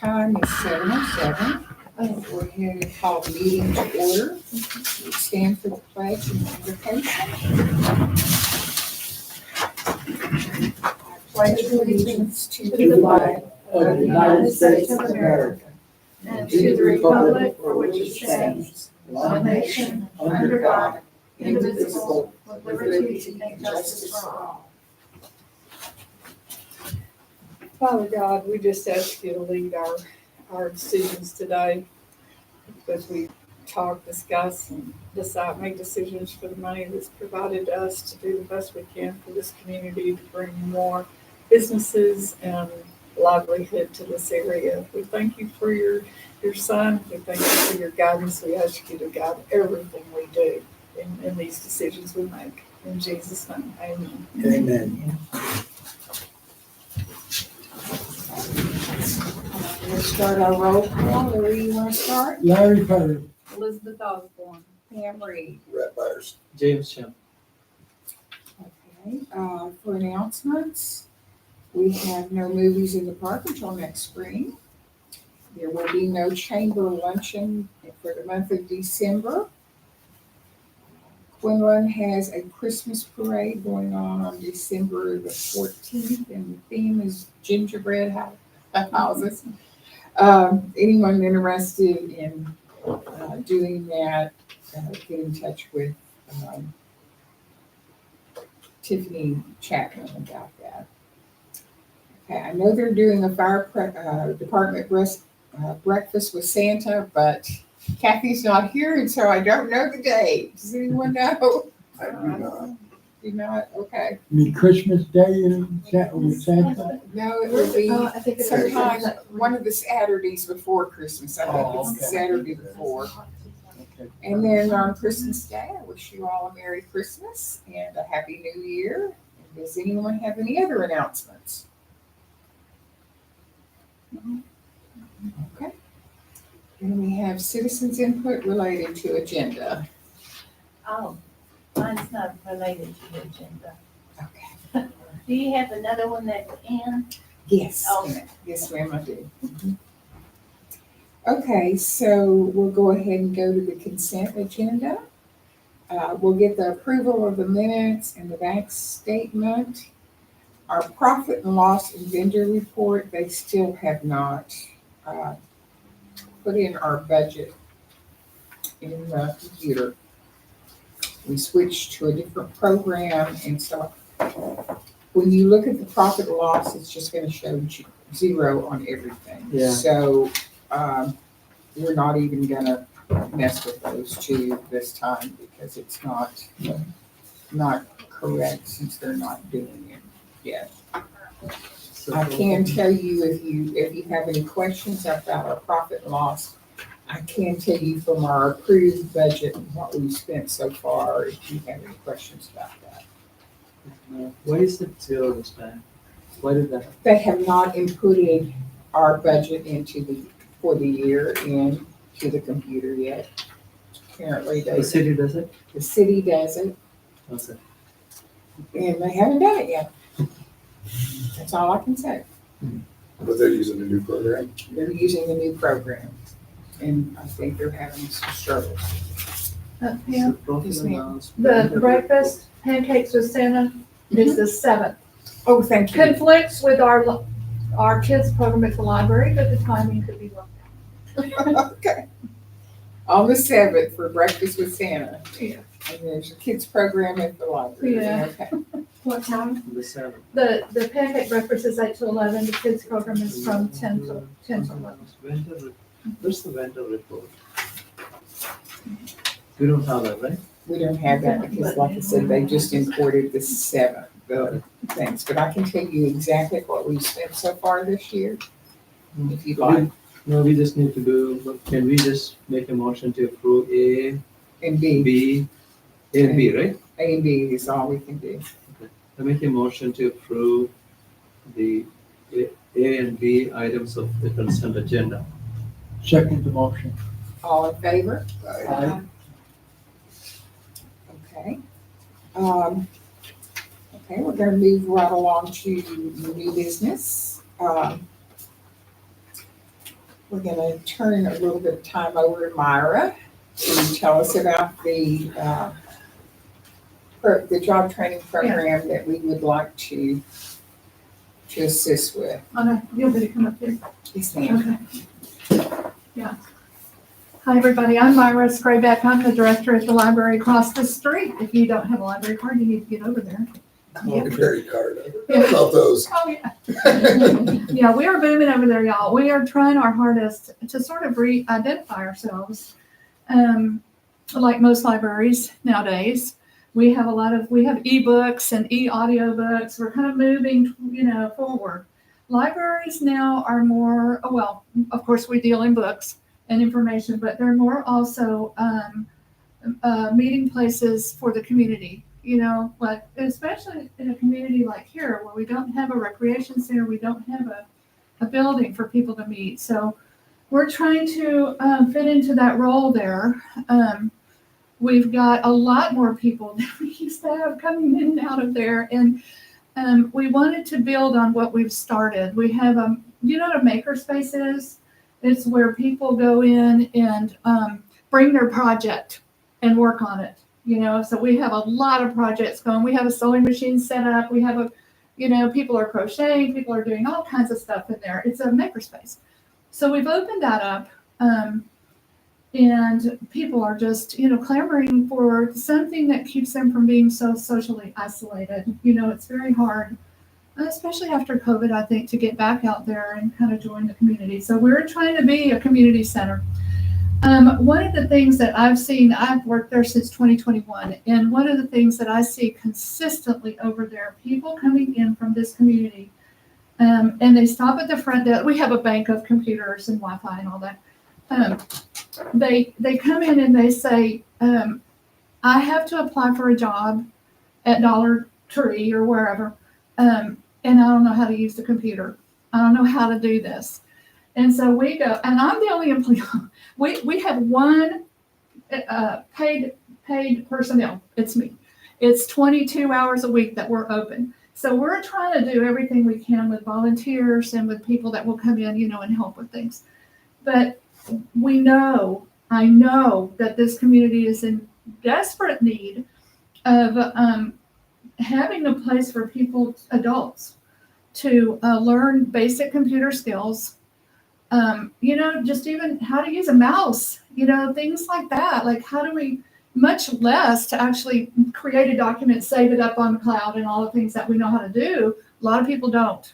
time is 7:07. Go ahead and call the meeting to order. We stand for the pledge and invocation. I pledge allegiance to the flag of the United States of America and to the republic for which it stands, one nation, under God, indivisible, with liberty and justice for all. Father God, we just ask you to lead our decisions today as we talk, discuss, and decide, make decisions for the money that's provided to us to do the best we can for this community, to bring more businesses and livelihood to this area. We thank you for your son. We thank you for your guidance. We ask you to guide everything we do in these decisions we make. In Jesus' name, amen. Amen. We'll start our roll call. Larry, you want to start? Larry Potter. Elizabeth Osborne. Pam Reed. Red Byers. James Shem. Okay, for announcements, we have no movies in the park until next spring. There will be no chamber luncheon for the month of December. Quinlan has a Christmas parade going on December the 14th, and the theme is gingerbread houses. Anyone interested in doing that, get in touch with Tiffany Chapman about that. Okay, I know they're doing a fire department breakfast with Santa, but Kathy's not here, and so I don't know the date. Does anyone know? I do not. Do not? Okay. You mean Christmas Day with Santa? No, it will be I think it's sometime one of the Saturdays before Christmas. I think it's the okay. Saturday before. Okay. And then on Christmas Day, I wish you all a Merry Christmas and a Happy New Year. And does anyone have any other announcements? Okay. And we have citizens input related to agenda. Oh, mine's not related to the agenda. Okay. Do you have another one that's in? Yes. Oh. Yes, ma'am, I do. Mhm. Okay, so we'll go ahead and go to the consent agenda. We'll get the approval of the minutes and the bank statement. Our profit and loss and vendor report, they still have not put in our budget in the computer. We switched to a different program, and so when you look at the profit and loss, it's just going to show zero on everything. Yeah. So we're not even going to mess with those two this time because it's not correct since they're not doing it yet. I can tell you if you have any questions about our profit and loss, I can tell you from our approved budget what we've spent so far, if you have any questions about that. Why is it zero this time? Why did that? They have not inputted our budget for the year into the computer yet. Apparently, The city does it? the city does it, Okay. and they haven't done it yet. That's all I can say. But they're using a new program. They're using the new program, and I think they're having some struggles. Pam, Yes, Profit ma'am. allowance, the vendor- breakfast pancakes with Santa is the 7th. Oh, thank you. Conflicts with our kids program at the library, but the timing could be worked Okay. On the 7th for breakfast with Santa. Yeah. And there's a kids program at the library. Yeah. Okay. out. What time? The 7th. The pancake breakfast is 8 to 11. The kids program is from 10 to 11. Where's the vendor report? We don't have that, right? We don't have that because, like I said, they just imported the 7th, the things. But I can tell you exactly what we've spent so far this year, if you'd like. No, we just need to do, but can we just make a motion to approve A, And B, B, A and B, right? A and B is all we can do. I make a motion to approve the A and B items of the consent agenda. Second the motion. All in favor? Aye. Okay. Okay, we're gonna move right along to new business. we're gonna turn a little bit of time over to Myra to tell us about the job training program that we would like to assist with. Oh, no, you'll be to come up here. Yes, ma'am. Okay. Yeah. Hi, everybody. I'm Myra Sprayback. I'm the director at the library across the street. If you don't have a library card, you need to get over there. Library card. I love those. Oh, yeah. Yeah, we are booming over there, y'all. We are trying our hardest to sort of re-identify ourselves. Like most libraries nowadays, we have ebooks and e-audiobooks. We're kind of moving, forward. Libraries now are more, well, of course, we deal in books and information, but they're more also meeting places for the community. Like especially in a community like here where we don't have a recreation center, we don't have a building for people to meet. So we're trying to fit into that role there. We've got a lot more people than we used to have coming in and out of there. And we wanted to build on what we've started. We have, you know what a makerspace is? It's where people go in and bring their project and work on it. So we have a lot of projects going. We have a sewing machine set up. We have people are crocheting, people are doing all kinds of stuff in there. It's a makerspace. So we've opened that up, and people are just, clamoring for something that keeps them from being so socially isolated. It's very hard, especially after COVID, I think, to get back out there and kind of join the community. So we're trying to be a community center. One of the things that I've seen, I've worked there since 2021, and one of the things that I see consistently over there, people coming in from this community, and they stop at the front desk. We have a bank of computers and Wi-Fi and all that. They come in and they say, I have to apply for a job at Dollar Tree or wherever, and I don't know how to use the computer. I don't know how to do this. And so we go, and I'm the only employee. We have one paid personnel. It's me. It's 22 hours a week that we're open. So we're trying to do everything we can with volunteers and with people that will come in, and help with things. But I know that this community is in desperate need of having a place for people, adults, to learn basic computer skills. Just even how to use a mouse, things like that. Like how do we, much less to actually create a document, save it up on the cloud and all the things that we know how to do. A lot of people don't.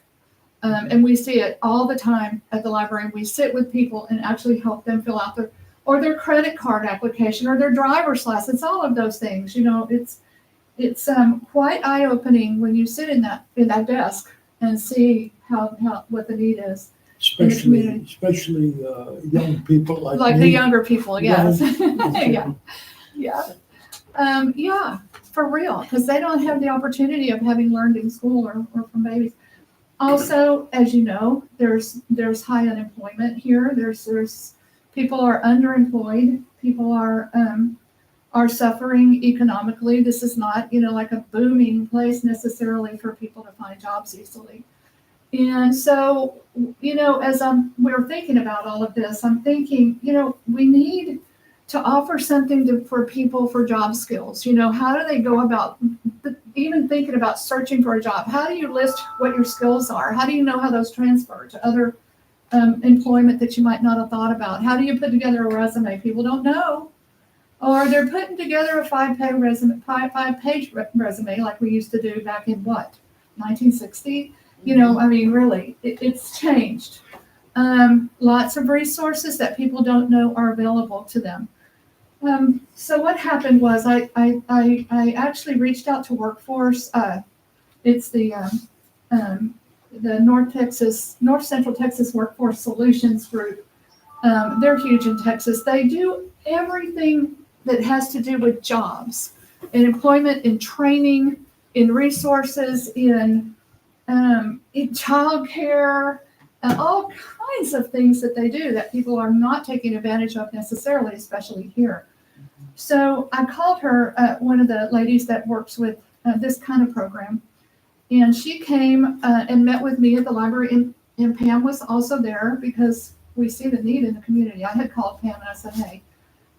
And we see it all the time at the library. We sit with people and actually help them fill out their credit card application or their driver's license, all of those things. It's quite eye-opening when you sit in that desk and see what the need is. Especially young people like the me. younger people, yes. Young. Yeah, for real, because they don't have the opportunity of having learned in school or from babies. Also, as you know, there's high unemployment here. There's people are underemployed. People are suffering economically. This is not, like a booming place necessarily for people to find jobs easily. And so, as we're thinking about all of this, I'm thinking, we need to offer something for people for job skills. How do they go about even thinking about searching for a job? How do you list what your skills are? How do you know how those transfer to other employment that you might not have thought about? How do you put together a resume? People don't know. Or they're putting together a five-page resume like we used to do back in 1960? Really, it's changed. Lots of resources that people don't know are available to them. So what happened was I actually reached out to Workforce. It's the North Central Texas Workforce Solutions Group. They're huge in Texas. They do everything that has to do with jobs, in employment, in training, in resources, in childcare, and all kinds of things that they do that people are not taking advantage of necessarily, especially here. So I called her, one of the ladies that works with this kind of program, and she came and met with me at the library, and Pam was also there because we see the need in the community. I had called Pam and I said, hey,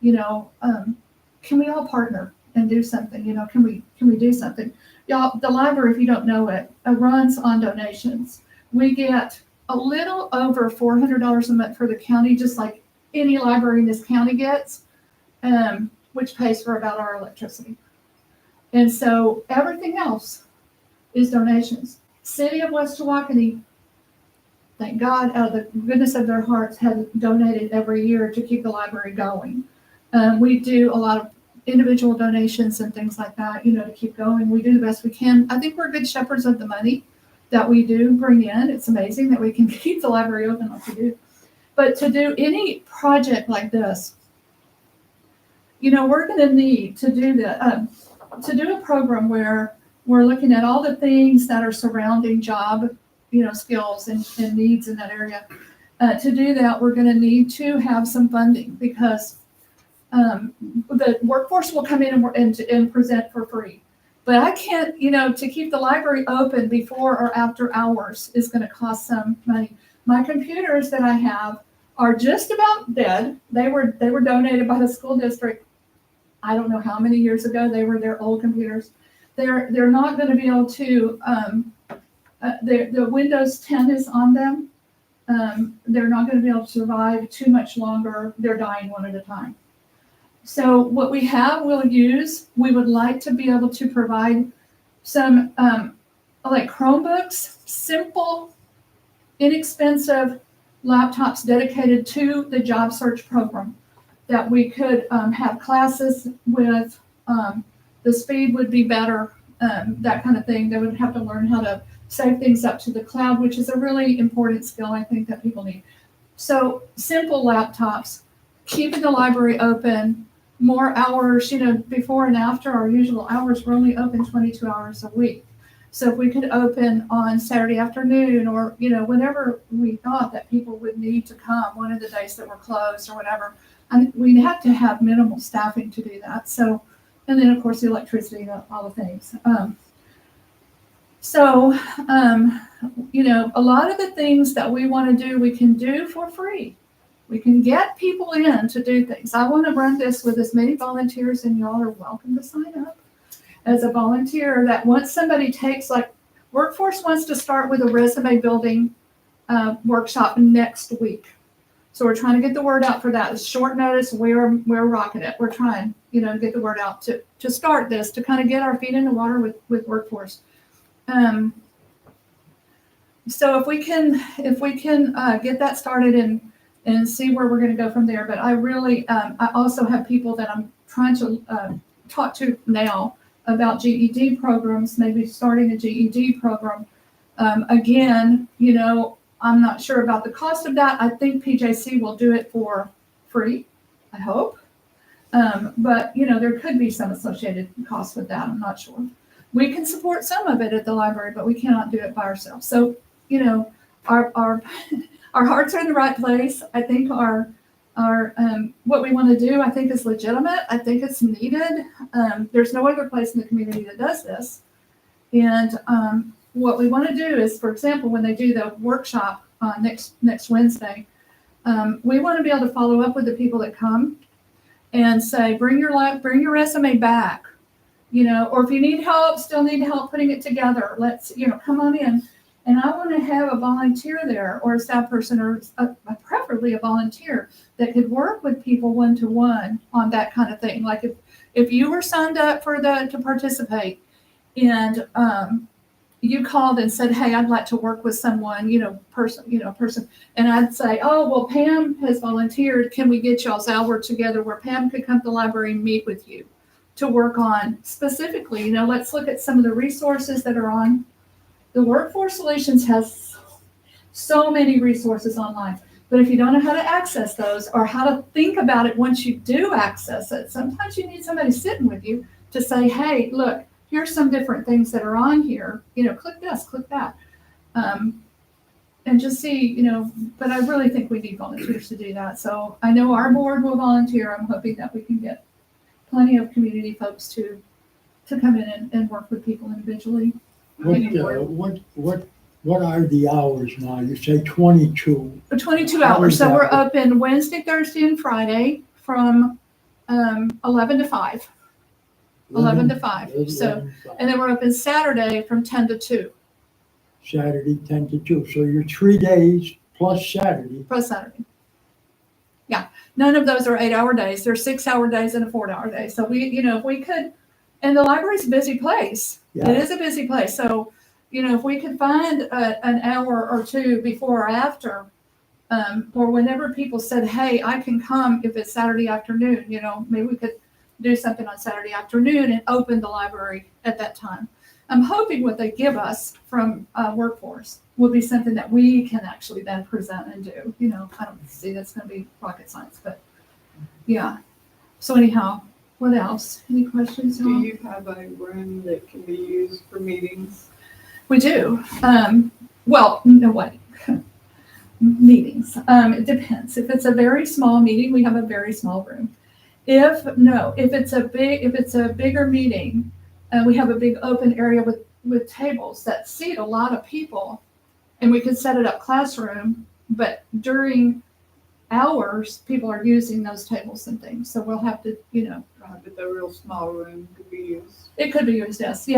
can we all partner and do something? Can we do something? Y'all, the library, if you don't know it, runs on donations. We get a little over $400 a month for the county, just like any library in this county gets, which pays for about our electricity. And so everything else is donations. City of West Chewacony, thank God, out of the goodness of their hearts, have donated every year to keep the library going. We do a lot of individual donations and things like that, to keep going. We do the best we can. I think we're good shepherds of the money that we do bring in. It's amazing that we can keep the library open like we do. But to do any project like this, we're going to need to do a program where we're looking at all the things that are surrounding job, skills and needs in that area. To do that, we're going to need to have some funding because the workforce will come in and present for free. But I can't, to keep the library open before or after hours is going to cost some money. My computers that I have are just about dead. They were donated by the school district. I don't know how many years ago. They were their old computers. They're not going to be able to. The Windows 10 is on them. They're not going to be able to survive too much longer. They're dying one at a time. So what we have, we'll use. We would like to be able to provide some like Chromebooks, simple, inexpensive laptops dedicated to the job search program that we could have classes with. The speed would be better, that kind of thing. They would have to learn how to save things up to the cloud, which is a really important skill I think that people need. So simple laptops, keeping the library open, more hours, before and after our usual hours. We're only open 22 hours a week. So if we could open on Saturday afternoon or, whenever we thought that people would need to come, one of the days that were closed or whatever, we'd have to have minimal staffing to do that. So, and then of course the electricity, all the things. A lot of the things that we want to do, we can do for free. We can get people in to do things. I want to run this with as many volunteers, and y'all are welcome to sign up as a volunteer. That once somebody takes, like, Workforce wants to start with a resume building workshop next week. So we're trying to get the word out for that. It's short notice. We're rocking it. We're trying, to get the word out to start this, to kind of get our feet in the water with Workforce. So if we can get that started and see where we're going to go from there. But I really, I also have people that I'm trying to talk to now about GED programs, maybe starting a GED program. Again, I'm not sure about the cost of that. I think PJC will do it for free, I hope. But, there could be some associated costs with that. I'm not sure. We can support some of it at the library, but we cannot do it by ourselves. So, our hearts are in the right place. I think our what we want to do, I think, is legitimate. I think it's needed. There's no other place in the community that does this. And what we want to do is, for example, when they do the workshop next Wednesday, we want to be able to follow up with the people that come and say, bring your resume back, or if you need help, still need help putting it together, let's, come on in. And I want to have a volunteer there, or a staff person, or preferably a volunteer that could work with people one-to-one on that kind of thing. Like if you were signed up to participate, and you called and said, hey, I'd like to work with someone, person. And I'd say, oh, well, Pam has volunteered. Can we get y'all's hour together where Pam could come to the library and meet with you to work on specifically, let's look at some of the resources that are on. The Workforce Solutions has so many resources online, but if you don't know how to access those or how to think about it once you do access it, sometimes you need somebody sitting with you to say, hey, look, here's some different things that are on here, click this, click that. And just see, but I really think we need volunteers to do that. So I know our board will volunteer. I'm hoping that we can get plenty of community folks to come in and work with people individually. What What are the hours now? You say 22. 22 How hours. is So that we're work? open Wednesday, Thursday, and Friday from 11 to 5. 11 to 5. So, 11 to 5. and then we're open Saturday from 10 to 2 Saturday, 10 to 2. So you're 3 days plus Saturday. plus Saturday. Yeah, none of those are 8-hour days. They're 6-hour days and a 4-hour day. So we, if we could, and the library's a busy place. Yeah. It is a busy place. So, if we could find an hour or two before or after, or whenever people said, hey, I can come if it's Saturday afternoon, maybe we could do something on Saturday afternoon and open the library at that time. I'm hoping what they give us from workforce will be something that we can actually then present and do. I don't see that's going to be rocket science, but yeah. So anyhow, what else? Any questions? Do you have a room that can be used for meetings? We do. Well, no way. Meetings. It depends. If it's a very small meeting, we have a very small room. If it's a bigger meeting, we have a big open area with tables that seat a lot of people, and we could set it up classroom, but during hours, people are using those tables and things. So we'll have to, Right, but the real small room could be used. it could be used. Yes.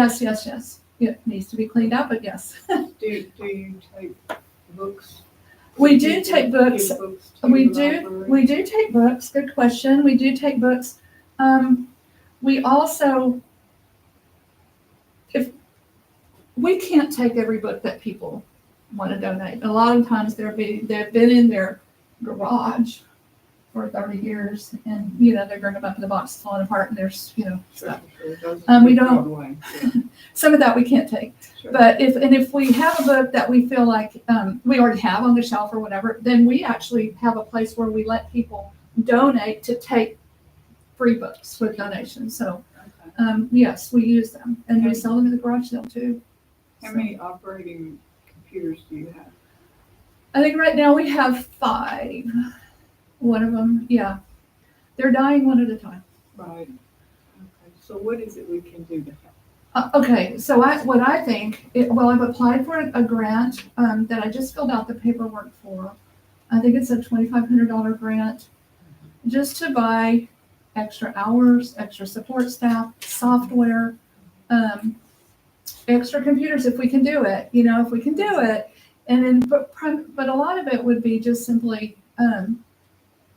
It needs to be cleaned up, but yes. Do you take books? We do take books. Give books to We the do. library? We do take books. Good question. We do take books. We also, if we can't take every book that people want to donate. A lot of times they've been in their garage for 30 years, and they bring them up in the box falling apart, and there's stuff. Sure, We don't- thrown away. Sure, Some of that we can't take. sure. But if we have a book that we feel like we already have on the shelf or whatever, then we actually have a place where we let people donate to take free books with donations. So Okay. yes, we use them, and we sell them in the garage sale too. How many operating computers do you have? I think right now we have 5. One of them, yeah, they're dying one at a time. Right. Okay. So what is it we can do to help? Okay, so what I think, I've applied for a grant that I just filled out the paperwork for. I think it's a $2,500 grant, just to buy extra hours, extra support staff, software, extra computers if we can do it. If we can do it, and then but a lot of it would be just simply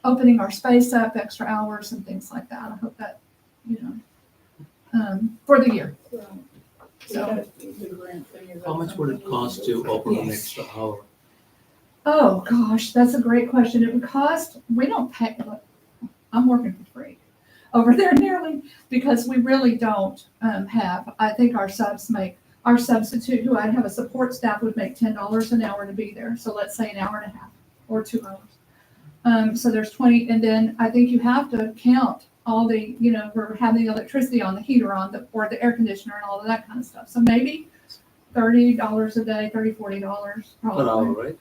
opening our space up, extra hours and things like that. I hope that for the year. So- The grant thing is How much would it cost to open an extra hour? Oh, gosh, that's a great question. It would cost, we don't pay, look, I'm working for free over there nearly, because we really don't have, I think our substitute, who I have a support staff, would make $10 an hour to be there. So let's say an hour and a half or 2 hours. So there's 20, and then I think you have to count all the, we're having the electricity on, the heater on, or the air conditioner and all of that kind of stuff. So maybe $30 a day, $40 probably. Per hour, right?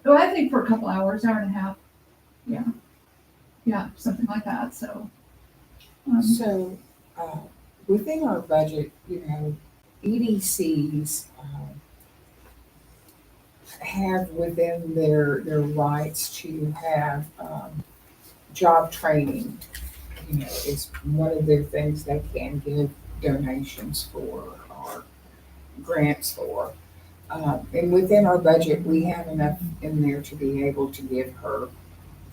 I think for a couple hours, hour and a half. Yeah, something like that. So, So, within our budget, EDCs have within their rights to have job training. Is one of their things they can give donations for or grants for. And within our budget, we have enough in there to be able to give her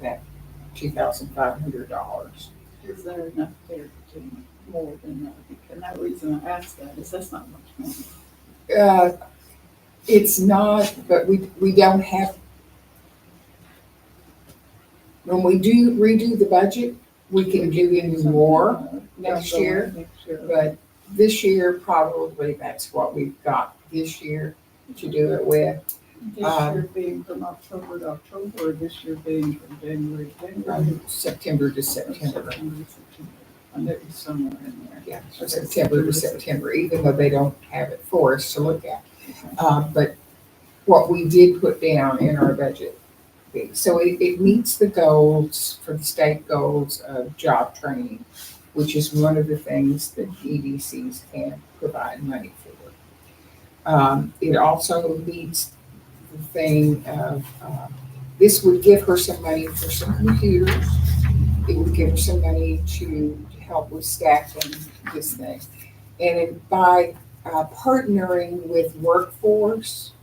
that $2,500. Is there enough there to do more than that? And that reason I asked that is that's not much money. It's not, but we don't have, when we do redo the budget, we can do any more next year, Next year. but this year, probably that's what we've got this year to do it with. This year being from October to October, or this year being from January to January. September to Or September. September. I know it's somewhere in there. Yeah, or September to September, even though they don't have it for us to look at. But what we did put down in our budget, so it meets the goals for the state goals of job training, which is one of the things that EDCs can provide money for. It also meets the thing of, this would give her some money for some computers. It would give her some money to help with staffing this thing. And by partnering with Workforce,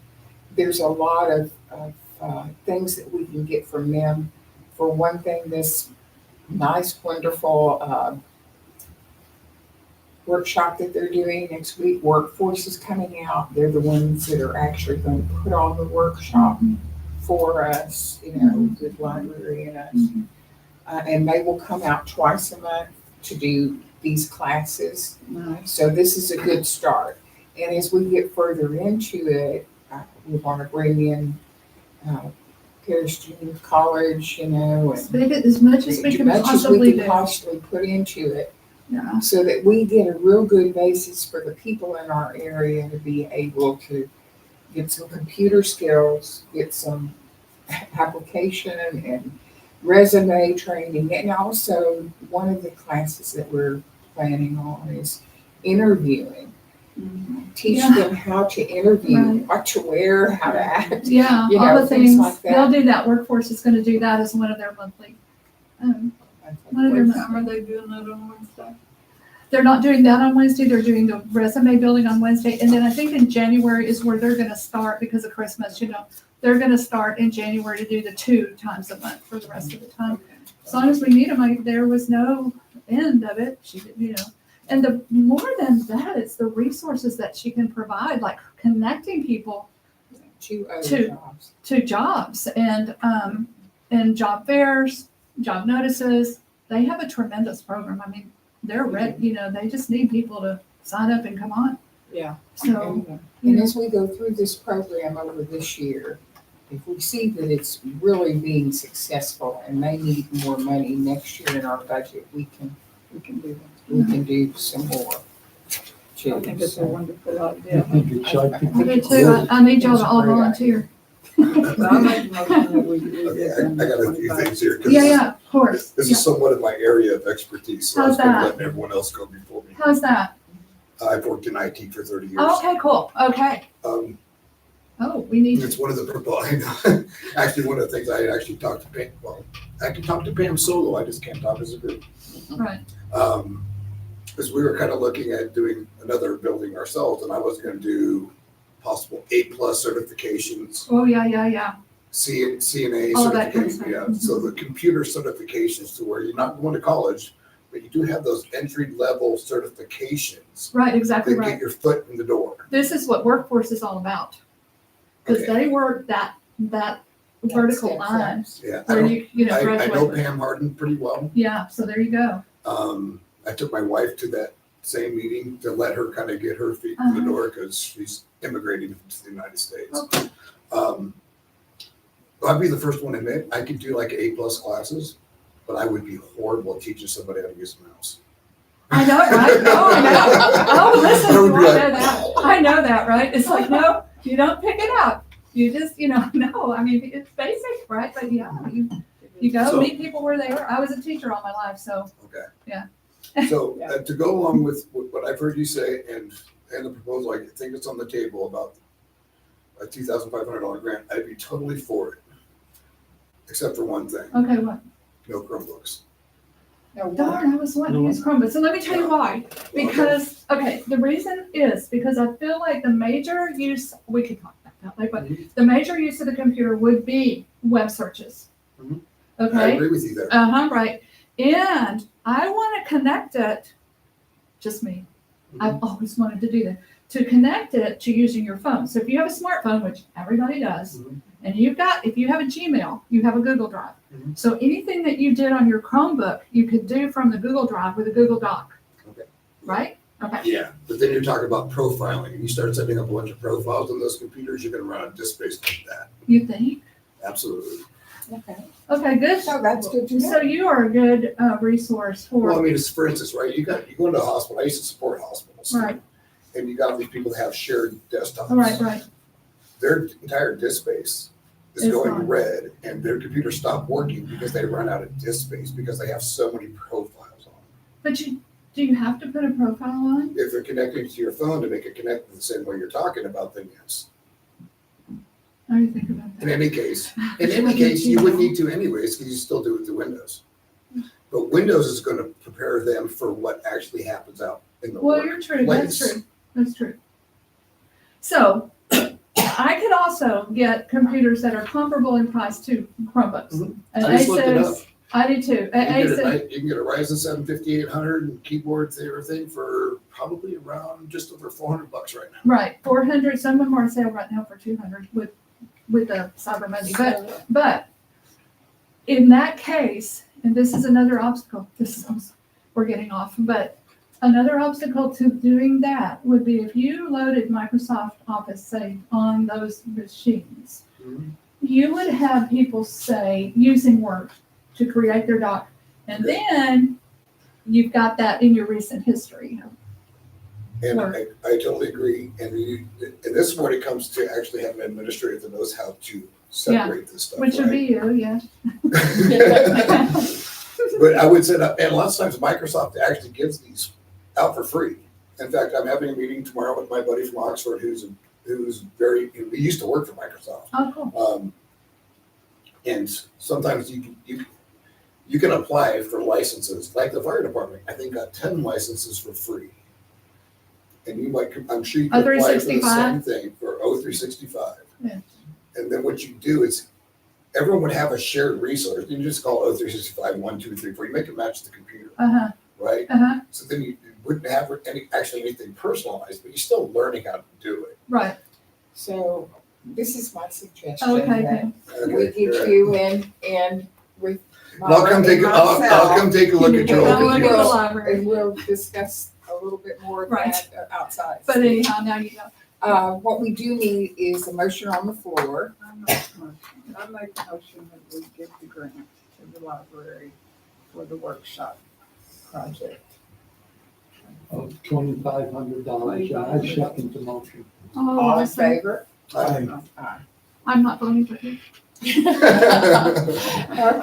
there's a lot of things that we can get from them. For one thing, this nice, wonderful workshop that they're doing next week, Workforce is coming out. They're the ones that are actually going to put on the workshop for us, the library and us. And they will come out twice a month to do these classes. Nice. So this is a good start. And as we get further into it, we want to bring in Paris Junior College, and As much as we as can much as possibly we can do. possibly put into it, Yeah. so that we get a real good basis for the people in our area to be able to get some computer skills, get some application and resume training. And also, one of the classes that we're planning on is interviewing. Teach Yeah. them how to interview, Right. what to wear, how to act. Yeah, You all know, the things things, like that. they'll do that. Workforce is gonna do that as one of their monthly. One of their What monthly. time are they doing that on Wednesday? They're not doing that on Wednesday, they're doing the resume building on Wednesday, and then I think in January is where they're gonna start, because of Christmas, they're gonna start in January to do the 2 times a month for the rest of the time. As long as we need them, there was no end of it, And the more than that, it's the resources that she can provide, like connecting people To other To- jobs. to jobs and job fairs, job notices. They have a tremendous program. I mean, they're ready, they just need people to sign up and come on. Yeah. So, And as we go through this program over this year, if we see that it's really being successful and they need more money next year in our budget, we can do some more. too. I think it's a So, wonderful I idea. think it's like, I do too. I need y'all to all volunteer. So I make a motion that we do Okay, this. I on got a the few 25th. things here. 'Cause Yeah, of course. This is somewhat in my area of expertise, so I was How's kind that? of letting everyone else go before me. How's that? I've worked in IT for 30 years. Okay, cool. Okay. Um, Oh, we need, It's one of the, actually, one of the things I actually talked to Pam, well, I can talk to Pam solo, I just can't talk as a group. right. Because we were kind of looking at doing another building ourselves, and I was gonna do possible A+ certifications, Oh, yeah. CNA All that kind of certifications, stuff. yeah. So the computer certifications to where you're not going to college, but you do have those entry-level certifications Right, exactly that right. get your foot in the door. This is what Workforce is all about. Because Okay. they work that vertical That's line Yeah, I where don't, you I graduate know with. Pam Harden pretty well. Yeah, so there you go. I took my wife to that same meeting to let her kind of get her feet in the Uh-huh. door because she's immigrating to the United States. Okay. I'd be the first one to admit, I could do like A+ classes, but I would be horrible at teaching somebody how to use a mouse. I know, right? Oh, I know. Oh, listen, I would you be know like, that. I know that, right? It's like, no, you don't pick it up. You just, no, I mean, it's basic, right? But yeah, you go So- meet people where they are. I was a teacher all my life, so, Okay. Yeah. So to go along with what I've heard you say and the proposal, I think it's on the table about a $2,500 grant, I'd be totally for it. Except for one thing, okay, what? no Chromebooks. No, Darn, I was wanting to use Chromebook. So let me tell you why. Because, okay, the reason is because I feel like the major use, we could talk about that later, but the major use of the computer would be web searches. Mhm. I Okay? agree with you there. Right. And I want to connect it, just me. I've always wanted to do that, to connect it to using your phone. So if you have a smartphone, which everybody does, Mhm. and if you have a Gmail, you have a Google Drive. Mhm. So anything that you did on your Chromebook, you could do from the Google Drive with a Google Doc. Okay. Right? Okay. Yeah, but then you're talking about profiling, and you start setting up a bunch of profiles on those computers, you're gonna run out of disk space like that. You think? Absolutely. Okay, Okay, good. so that's good to So know. you are a good resource Well, I for, mean, it's for instance, right, you go into a hospital, I used to support hospitals. Right. And you got these people that have shared desktops. right. Their entire disk space is It's going gone. red, and their computer stopped working because they run out of disk space because they have so many profiles on. But Do you have to put a profile on? If they're connecting to your phone to make it connect the same way you're talking about, then yes. I didn't think about In that. any case, you wouldn't need to anyways, because you still do it through Windows. But Windows is gonna prepare them for what actually happens out in the Well, work. you're true, that's place. true, that's true. So, I could also get computers that are comparable in price to Chromebooks. Mhm. And I just looked it up. Asus, I do too. You can Asus, you can get a Ryzen 7 5800 and keyboards and everything for probably around just over $400 right now. right, 400, some of them are on sale right now for 200 with the Cyber Monday. But in that case, and this is another obstacle, we're getting off, but another obstacle to doing that would be if you loaded Microsoft Office, say, on those machines, Mhm. you would have people say, using Word to create their doc, and then you've got that in your recent history. And Word. I totally agree. And this is when it comes to actually having an administrator that knows how to separate this stuff. Which would right? be you, yes. But I would say that, and lots of times Microsoft actually gives these out for free. In fact, I'm having a meeting tomorrow with my buddy from Oxford who's very, he used to work for Microsoft. Oh, cool. And sometimes you can apply for licenses, like the fire department, I think got 10 licenses for free. And you might, I'm sure you can apply for the same thing for O365. Yeah. And then what you do is, everyone would have a shared resource. You just call O365 1, 2, 3, 4. You make it match the computer, Uh-huh, right? uh-huh, So then you wouldn't have anything personalized, but you're still learning how to do it. right. So this is my suggestion. Okay, that good. We get you in with. And I'll come take a look at your I'll old look at the computers. library. And we'll discuss a little bit more of Right. that outside. But anyhow, now you know. What we do need is a motion on the floor. I make a motion that we give the grant to the library for the workshop project. Of $2,500, I second the motion. Oh, All in awesome. favor? Aye. Aye. I'm not voting for you. Okay.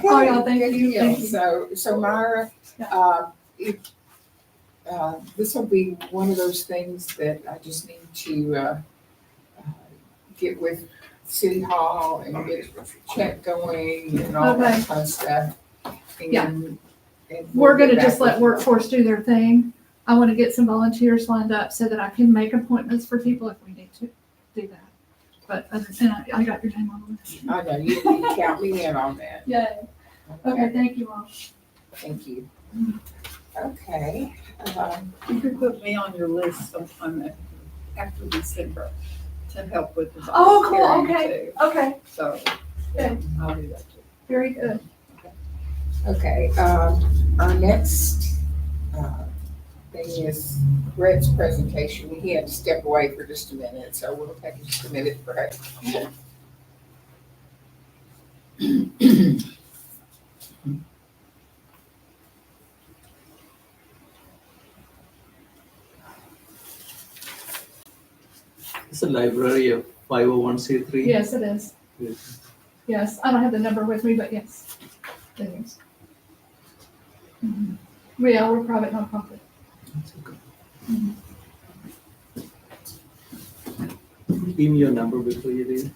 Oh, yeah, thank good you, deal. thank you. So Myra, this will be one of those things that I just need to get with City Hall and get a check going and all that Okay. kind of stuff. Yeah. And We're we'll gonna get just back let with you. workforce do their thing. I wanna get some volunteers lined up so that I can make appointments for people if we need to do that. But, and I got your name on the list. I know, you can count me in on that. Yay. Okay, thank you all. Thank you. Okay. You could put me on your list sometime after December to help with the Oh, cool, volunteering too. Okay, So, Okay. I'll do that too. very good. Okay, our next thing is Brett's presentation. He had to step away for just a minute, so we'll take just a minute break. It's a library of 501c3. Yes, it is. Yes. Yes, I don't have the number with me, but yes, it is. Mhm. We're private nonprofit. That's okay. Mhm. Give me your number before you leave.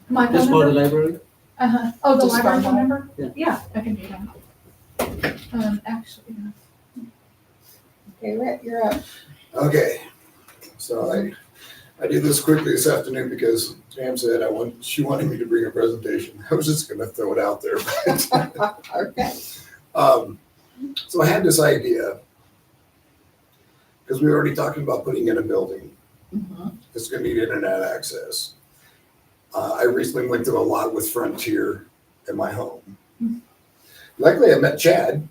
My phone Just for the number? library? Uh-huh. Oh, the Just library phone phone number? Yeah. Yeah, I can do that. Actually, Okay, Rhett, you're up. Okay, so I did this quickly this afternoon because Pam said she wanted me to bring a presentation. I was just gonna throw it out there. Okay. So I had this idea, because we were already talking about putting in a building. Mhm. It's gonna need internet access. I recently went through a lot with Frontier in my home. Luckily, I met Chad,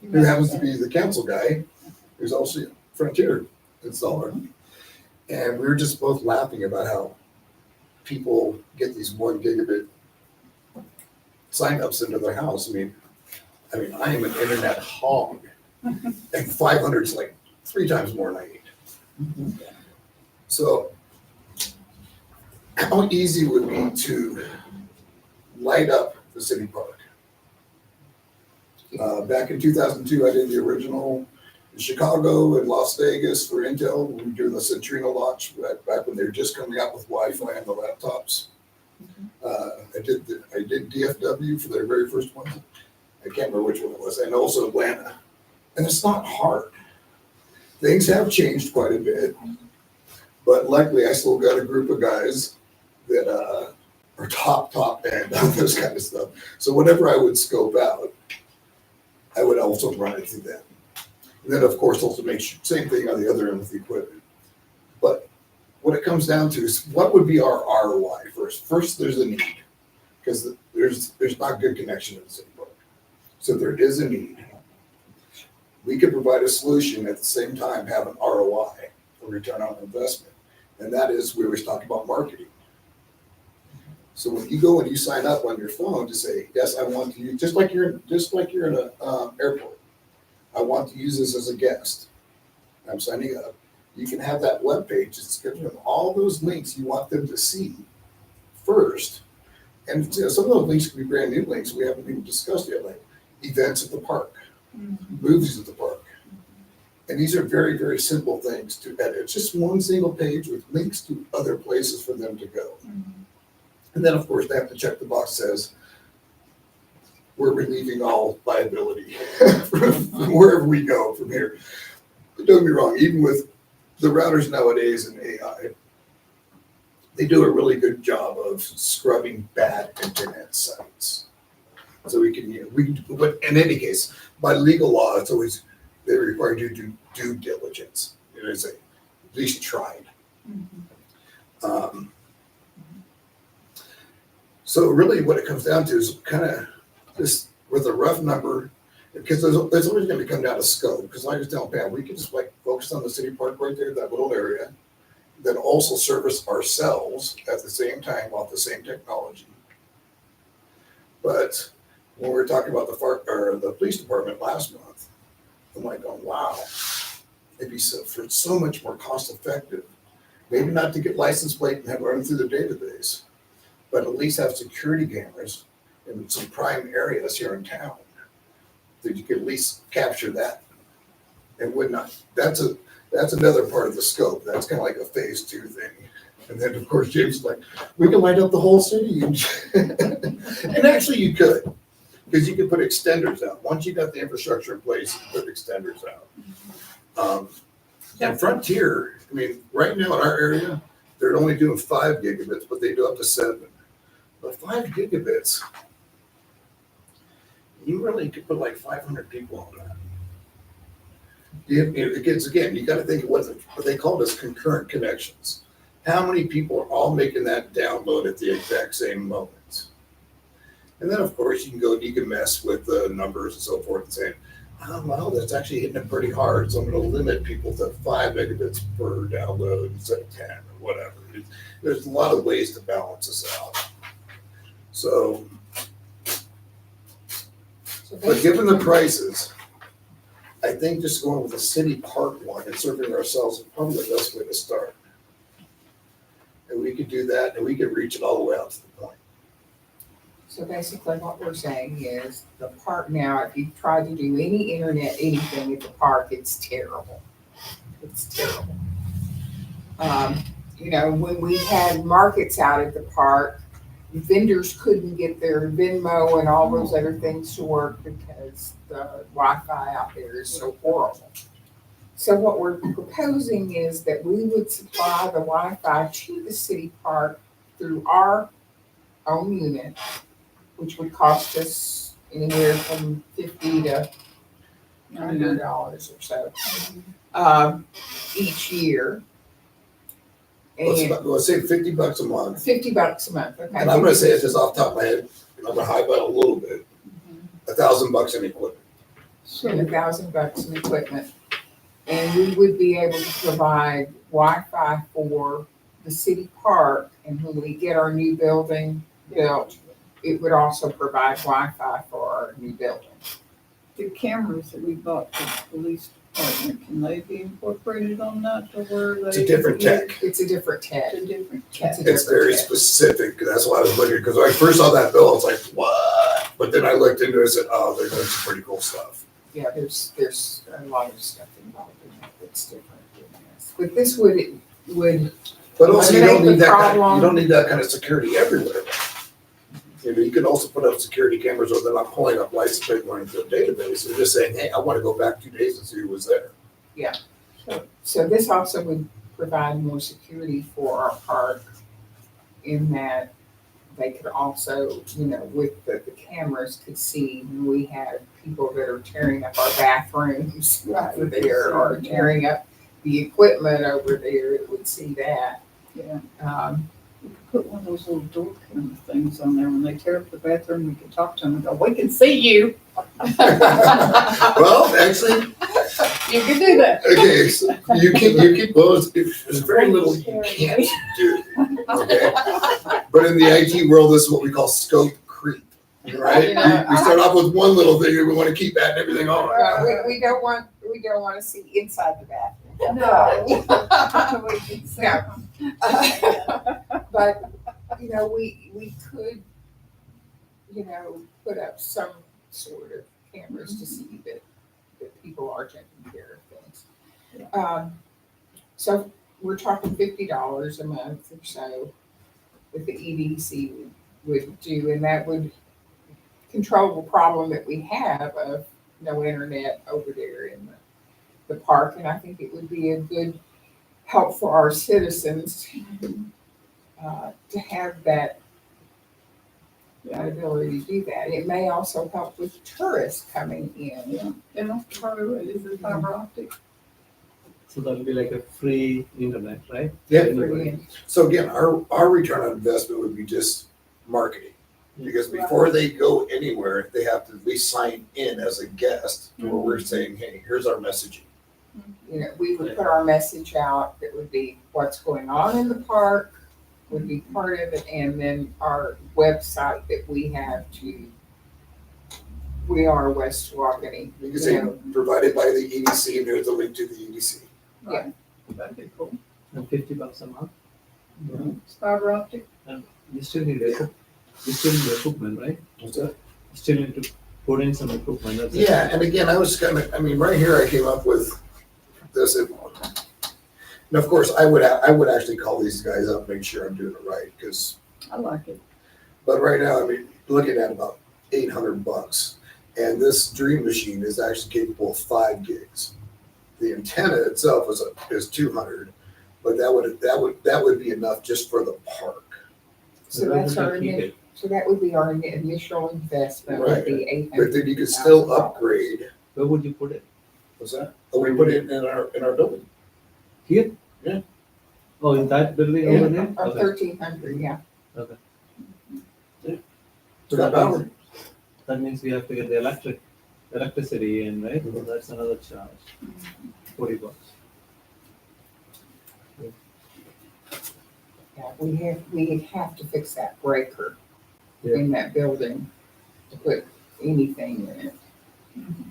who happens to be the council guy, who's also a Frontier installer. And we were just both laughing about how people get these 1 gigabit signups into their house. I mean, I am an internet hog, and 500 is like 3 times more than I need. So, how easy would it be to light up the city park? Back in 2002, I did the original in Chicago and Las Vegas for Intel. We were doing the Centrino launch back when they were just coming out with Wi-Fi on the laptops. I did DFW for their very first one. I can't remember which one it was, and also Atlanta. And it's not hard. Things have changed quite a bit, but luckily I still got a group of guys that are top end on this kind of stuff. So whatever I would scope out, I would also run it through them. And then of course also make sure, same thing on the other end with the equipment. But what it comes down to is what would be our ROI first? First, there's a need, because there's not good connection in the city park. So there is a need. We could provide a solution at the same time have an ROI, a return on investment. And that is, we always talk about marketing. So when you go and you sign up on your phone to say, yes, I want to use, just like you're in an airport, I want to use this as a guest. I'm signing up. You can have that web page. It's giving them all those links you want them to see first. And you know, some of those links could be brand new links we haven't even discussed yet, like events at the park, movies at the park. And these are very, very simple things to edit. It's just one single page with links to other places for them to go. And then, of course, they have to check the box that says, we're relieving all liability from wherever we go from here. But don't get me wrong, even with the routers nowadays and AI, they do a really good job of scrubbing bad internet sites. So we can, but in any case, by legal law, it's always, they require you to do due diligence. You know, say, at least tried. So really what it comes down to is kind of just with a rough number, because there's always going to come down to scope. Because like I was telling Pam, we can just like focus on the city park right there, that little area, then also service ourselves at the same time off the same technology. But when we were talking about the police department last month, I'm like, oh wow, it'd be so much more cost effective. Maybe not to get license plate and have it run through the database, but at least have security cameras in some prime areas here in town that you could at least capture that. And would not. That's another part of the scope. That's kind of like a phase 2 thing. And then of course James is like, we can light up the whole city. And actually you could, because you could put extenders out. Once you got the infrastructure in place, you could put extenders out. And Frontier, I mean, right now in our area, they're only doing 5 gigabits, but they do up to 7. But 5 gigabits, you really could put like 500 people on that. Again, you got to think of what they call this concurrent connections. How many people are all making that download at the exact same moment? And then, of course, you can mess with the numbers and so forth and say, oh, well, that's actually hitting it pretty hard. So I'm going to limit people to 5 megabits per download instead of 10 or whatever. There's a lot of ways to balance this out. So, but given the prices, I think just going with the city park one and serving ourselves is probably the best way to start. And we could do that, and we could reach it all the way out to the point. So basically what we're saying is the park now, if you try to do any internet, anything at the park, it's terrible. It's terrible. You know, when we had markets out at the park, vendors couldn't get their Venmo and all those other things to work because the Wi-Fi out there is so horrible. So what we're proposing is that we would supply the Wi-Fi to the city park through our own unit, which would cost us anywhere from $50 to $100 or so each year. And Let's say $50 a month. $50 a month, okay. And I'm going to say it just off the top of my head, and I'm going to high bet a little bit. $1,000 in equipment. And $1,000 in equipment. And we would be able to provide Wi-Fi for the city park. And when we get our new building built, it would also provide Wi-Fi for our new building. The cameras that we bought for the police department, can they be incorporated on that to where they? It's a different tech. It's a different tech. It's a different tech. It's very specific. That's why I was looking, because when I first saw that bill, I was like, what? But then I looked into it and said, oh, they're doing some pretty cool stuff. Yeah, there's a lot of stuff in it's different than this. But this would, But also, you don't eliminate need the that kind, problem. you don't need that kind of security everywhere. You know, you can also put up security cameras where they're not pulling up license plate going into a database. They're just saying, hey, I want to go back 2 days and see who was there. so this also would provide more security for our park in that they could also, you know, with the cameras could see when we have people that are tearing up our bathrooms over there or tearing up the equipment over there, it would see that. Yeah. You could put one of those little door kind of things on there. When they tear up the bathroom, we can talk to them and go, we can see you. Well, actually, You can do that. okay, so well, there's very little you can't do, okay? But in the IT world, this is what we call scope creep, right? We start off with one little thing that we want to keep adding everything on. we don't want to see inside the bathroom. No. We can see No. But, you know, we could, you know, put up some sort of cameras to see that people are taking care of things. So we're talking $50 a month or so that the EDC would do, and that would control the problem that we have of no internet over there in the park. And I think it would be a good help for our citizens to have that ability to do that. It may also help with tourists coming in. And that's part of it, is the fiber optic. So that'll be like a free internet, right? Yeah. Anybody. So again, our return on investment would be just marketing. Because before they go anywhere, they have to at least sign in as a guest where we're saying, hey, here's our messaging. You know, we would put our message out that would be what's going on in the park would be part of it, and then our website that we have we are West Waukene. You can say provided by the EDC, and there's a link to the EDC. Yeah. That'd be cool. And $50 a month. It's fiber optic. You still need equipment, right? What's that? You still need to put in some equipment. That's it. Yeah, and again, right here I came up with this. And of course, I would actually call these guys up, make sure I'm doing it right, because, I like it. but right now, I mean, looking at about $800, and this Dream Machine is actually capable of 5 gigs. The antenna itself is 200, but that would be enough just for the park. So Where that's would you our keep it? so that would be our initial investment would be $800,000. But then you could still upgrade. Where would you put it? What's that? Oh, we put it in our building. Here? Yeah. Oh, in that building over there? Or Okay. 1,300, yeah. Okay. Yeah. So Got power. that means we have to get the electricity in, right? So that's another charge. $40. Yeah, we have to fix that breaker Yeah. in that building to put anything in it.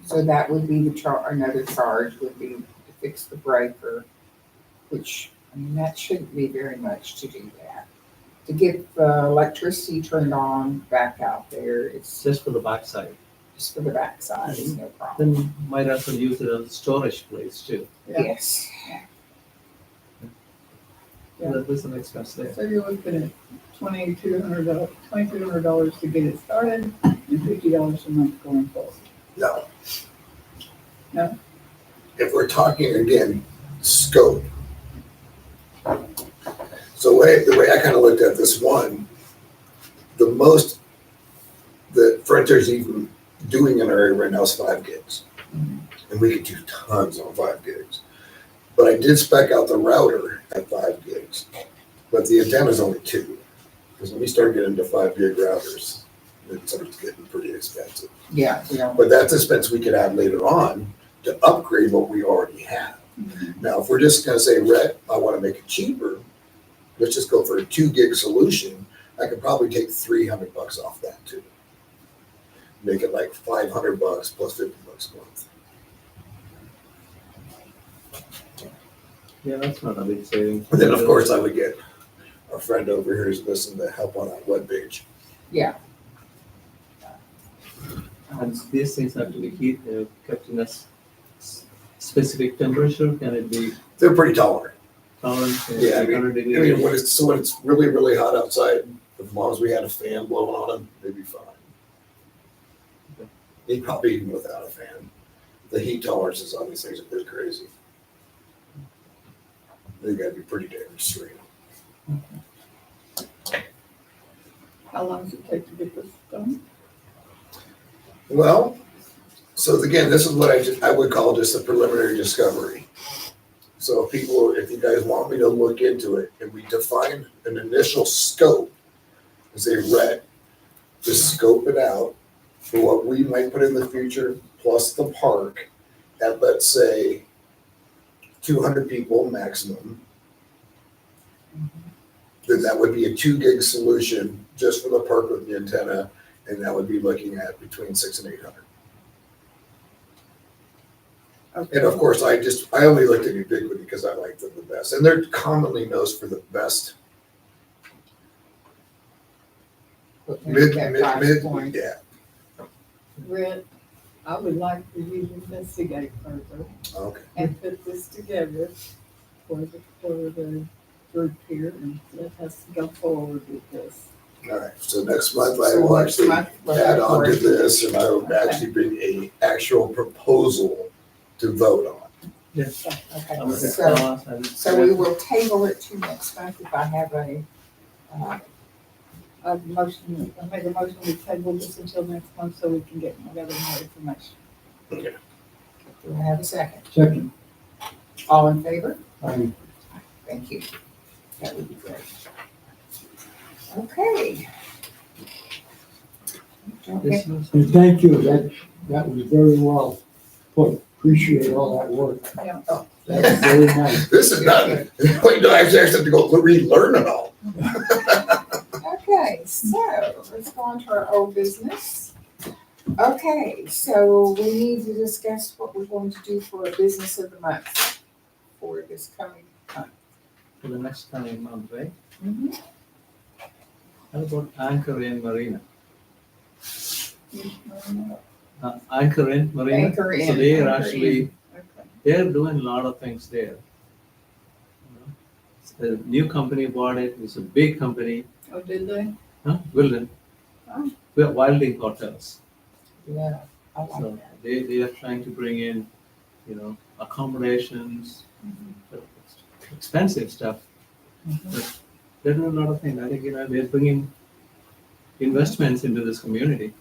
So that would be another charge would be to fix the breaker, which, I mean, that shouldn't be very much to do that. To get the electricity turned on back out there, it's Just for the backside. just for the backside, it's no problem. Then might as well use it as a storage place too. Yeah. Yes, Yeah. That is an expense there. So you're looking at $2,200 to get it started and $50 a month going forward. No. No? If we're talking again, scope. So the way I kind of looked at this one, the most that Frontier's even doing in our area right now is 5 gigs. And we could do tons on 5 gigs. But I did spec out the router at 5 gigs, but the antenna is only 2. Because when we start getting into 5 gig routers, it starts getting pretty expensive. yeah, But that's expense we could have later on to upgrade what we already have. Now, if we're just gonna say, Rhett, I wanna make it cheaper, let's just go for a 2 gig solution. I could probably take $300 off that too. Make it like $500 plus $50 a month. Yeah, that's not a big saving. And then, of course, I would get our friend over here who's listening to help on that webpage. yeah. And these things have to be kept in a specific temperature? Can it be They're pretty tolerant. tolerant? Yeah, I 800 mean, degrees? when it's really, really hot outside, as long as we had a fan blowing on them, they'd be fine. Okay. You'd probably even without a fan. The heat tolerances on these things are pretty crazy. They gotta be pretty damn extreme. How long does it take to get this done? Well, so again, this is what I would call just a preliminary discovery. So if you guys want me to look into it and we define an initial scope, as a ret, just scope it out for what we might put in the future, plus the park, at let's say 200 people maximum, then that would be a 2 gig solution just for the park with the antenna, and that would be looking at between 600 and 800. Okay. And of course, I only looked at Ubiquity because I like them the best, and they're commonly known for the best mid, yeah. Red, I would like for you to investigate further Okay. and put this together for the group here and let us go forward with this. All right. So next month I So will next actually month, we'll add go on to forward. this, and I will Okay. actually bring a actual proposal to vote on. Yes. Okay, I would so, ask, and- so we will table it to next month if I have a, I make a motion to table this until next month so we can get together more information. do I have a second? Second, All in favor? I, Thank you. That would be great. Okay. This was- and thank you, that was very well put, appreciate all that work. Yeah. Oh, That was very nice. This is not, I actually have to go relearn it all. Okay, so let's go on to our old business. Okay, so we need to discuss what we're going to do for a business of the month for this coming month. For the next coming month, right? Mhm. How about Anchor Inn Marina? Anchor Inn Marina? Anchor Inn, So they are Anchor actually, Okay. they're doing a lot of things there. The new company bought it, it's a big company, Oh, did they? Wilden. Oh. We're Wilding Hotels. Yeah, I like So that. they are trying to bring in, accommodations, expensive stuff. But they're doing a lot of things. I think, they're bringing investments into this community.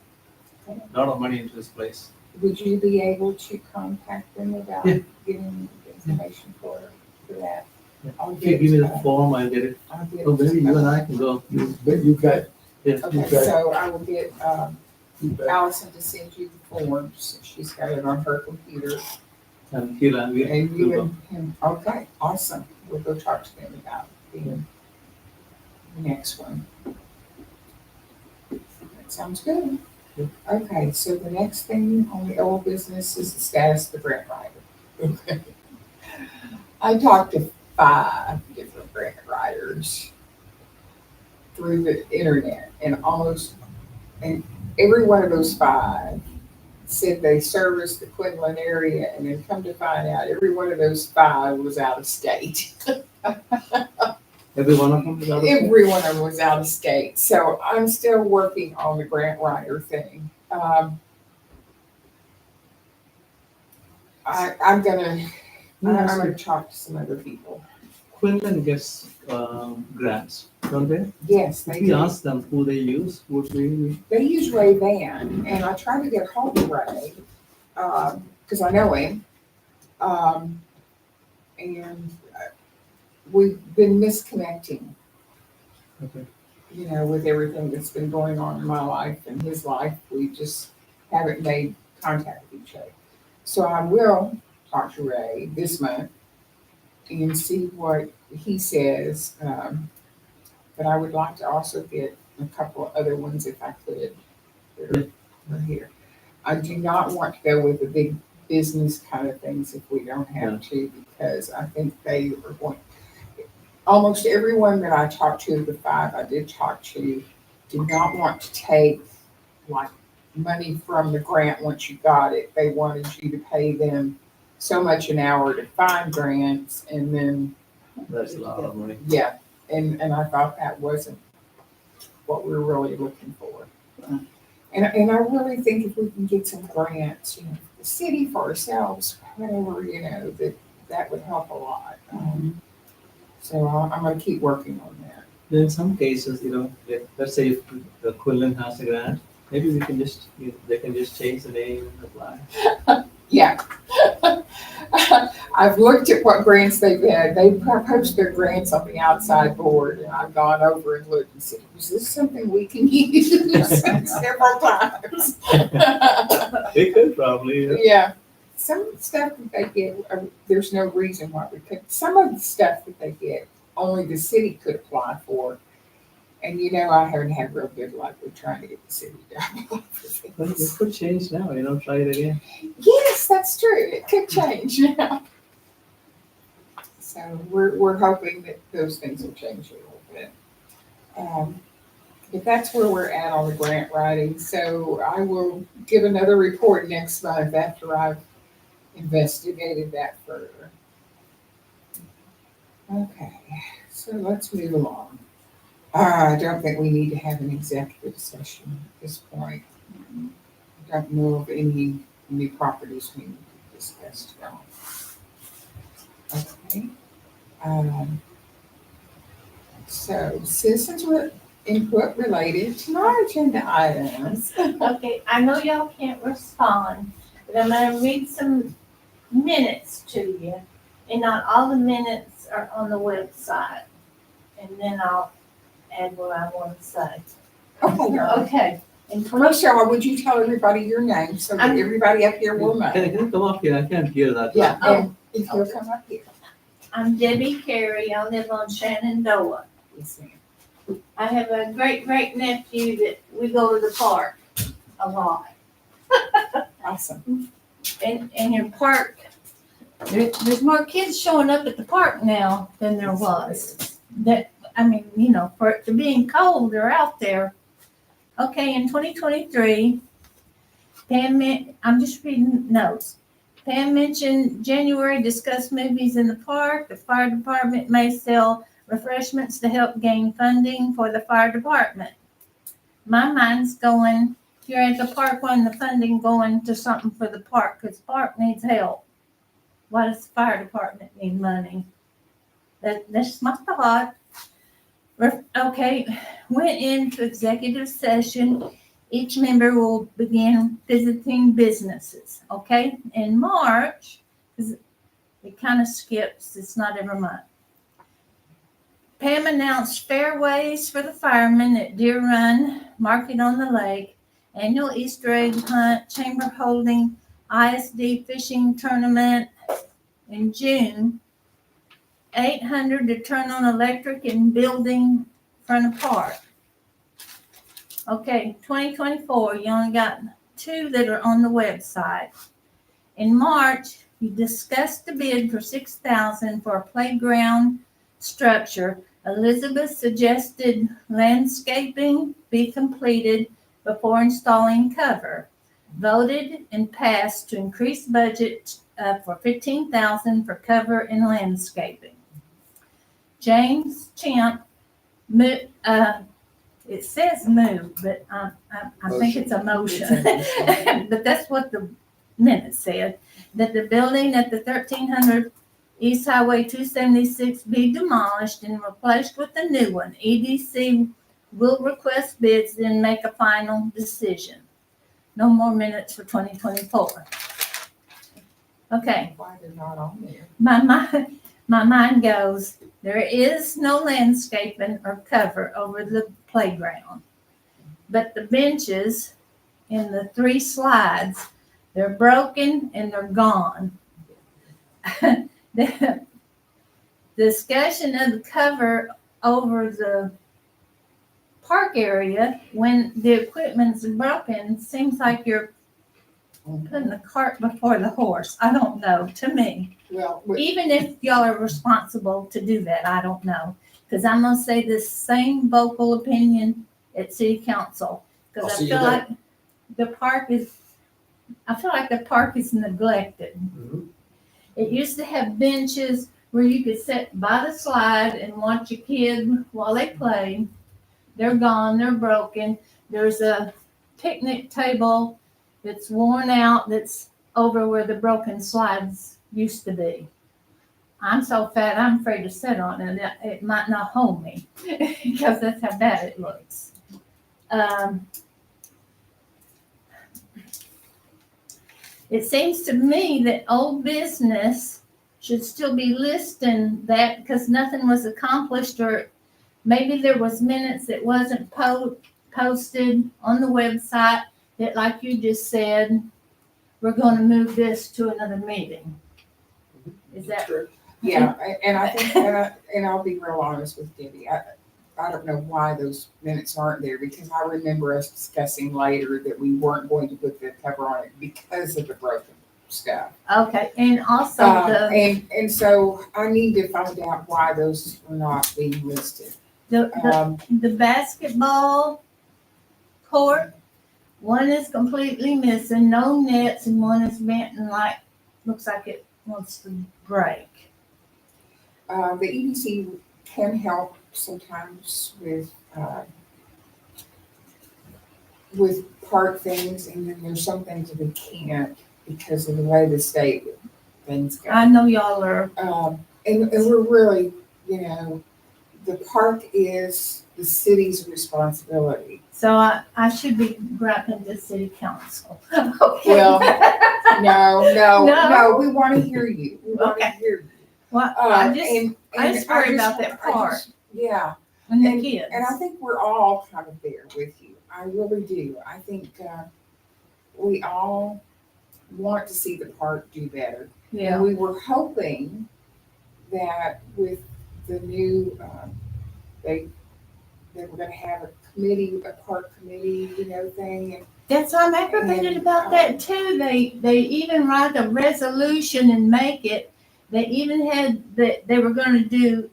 A lot of money into this place. Would you be able to contact them about Yeah. getting information for that? Yeah. I'll If you give me the get, form, I'll get it. I'll get. Oh, maybe you and I can go. But you got, Yeah. Okay, Okay. so I will get, you got, Allison to send you the forms. She's got it on her computer. And he'll, And we'll you go. and him, okay, awesome. We'll go talk to them about the next one. That sounds good. Yeah. Okay, so the next thing on the old business is the status of the grant writer. Okay. I talked to 5 different grant writers through the internet, and every one of those 5 said they serviced the Quinlan area, and then come to find out, every one of those 5 was out of state. Every one of them is out of state? Every one of them was out of state. So I'm still working on the grant writer thing. I'm gonna talk to some other people. Quinlan gets grants, don't they? Yes, If they we do. ask them who they use, would we? They use Ray Van, and I tried to get hold of Ray, because I know him. And we've been misconnecting, Okay. with everything that's been going on in my life and his life. We just haven't made contact with each other. So I will talk to Ray this month and see what he says. But I would like to also get a couple of other ones if I could. that are here. I do not want to go with the big business kind of things if we don't have to, because I think they are going. Almost everyone that I talked to, the 5 I did talk to, did not want to take like money from the grant once you got it. They wanted you to pay them so much an hour to find grants, and then, That's a lot of money. yeah, and I thought that wasn't what we were really looking for. And I really think if we can get some grants, for the city, for ourselves, whatever, that would help a lot. So I'm gonna keep working on that. Then in some cases, let's say if the Quinlan has a grant, maybe we can just, they can just change the name and apply. Yeah. I've looked at what grants they've had. They post their grants on the outside board, and I've gone over and looked and said, is this something we can use several times? They could probably. Yeah. Some stuff that they get, there's no reason why we couldn't. Some of the stuff that they get, only the city could apply for. And I haven't had real good luck with trying to get the city to apply for But it things. could change now, try it again. Yes, that's true. It could change now. So we're hoping that those things will change a little bit. But that's where we're at on the grant writing. So I will give another report next month after I've investigated that further. Okay, so let's move along. I don't think we need to have an executive session at this point. I don't know of any new properties we need to discuss now. Okay. So citizens with input related to our agenda items. Okay, I know y'all can't respond, but I'm gonna read some minutes to you. And not all the minutes are on the website. And then I'll add what I want to say. Okay, girl. Okay. In Rochelle, would you tell everybody your name so that everybody up here will know? Can you come up here? I can't hear that. Yeah, and if you'll come up here. I'm Debbie Carey. I live on Shenandoah. Yes, ma'am. I have a great nephew that we go to the park a lot. Awesome. And your park, there's more kids showing up at the park now than there was. For it to being cold, they're out there. Okay, in 2023, I'm just reading notes. Pam mentioned January discussed movies in the park. The fire department may sell refreshments to help gain funding for the fire department. My mind's going, you're at the park wanting the funding going to something for the park because the park needs help. Why does the fire department need money? That's my thought. Okay, went into executive session. Each member will begin visiting businesses, okay? In March, because it kind of skips, it's not every month. Pam announced fairways for the firemen at Deer Run, Market on the Lake, annual Easter egg hunt, chamber holding ISD fishing tournament in June, 800 to turn on electric in building front of park. Okay, 2024, you only got 2 that are on the website. In March, you discussed the bid for $6,000 for a playground structure. Elizabeth suggested landscaping be completed before installing cover. Voted and passed to increase budget for $15,000 for cover and landscaping. James Champ, it says move, but I think it's a motion. But that's what the minutes said, that the building at the 1300 East Highway 276 be demolished and replaced with a new one. EDC will request bids, then make a final decision. No more minutes for 2024. Okay. Why they're not on there? My mind goes, there is no landscaping or cover over the playground. But the benches in the 3 slides, they're broken and they're gone. The discussion of the cover over the park area when the equipment's broken seems like you're putting the cart before the horse. I don't know, to me. Well, Even if y'all are responsible to do that, I don't know. Because I'm going to say this same vocal opinion at city council. I'll Because see I you feel there. like the park is neglected. Mhm. It used to have benches where you could sit by the slide and watch a kid while they played. They're gone, they're broken. There's a picnic table that's worn out, that's over where the broken slides used to be. I'm so fat, I'm afraid to sit on it. It might not hold me because that's how bad it looks. It seems to me that old business should still be listing that because nothing was accomplished, or maybe there was minutes that wasn't posted on the website that, like you just said, we're going to move this to another meeting. Is that Sure. Yeah, and I think, and I'll be real honest with Debbie, I don't know why those minutes aren't there, because I remember us discussing later that we weren't going to put the cover on it because of the broken stuff. okay? And also And so I need to find out why those are not being listed. the basketball court, one is completely missing, no nets, and one is bent and looks like it wants to break. The EDC can help sometimes with part things, and then there's some things that we can't because of the way the state things go. I know y'all are, And we're really, the park is the city's responsibility. so I should be griping to city council. Okay. Well, no, No. we want to hear you. We want to Okay. hear you. Well, Uh, I just and worry about that I part. just- Yeah, and the kids. and I think we're all kind of there with you. I really do. I think we all want to see the park do better. Yeah. And we were hoping that with the new, they were gonna have a committee, a park committee, thing, and That's why I'm aggravated about that too. They even write a resolution and make it. They even had that they were going to do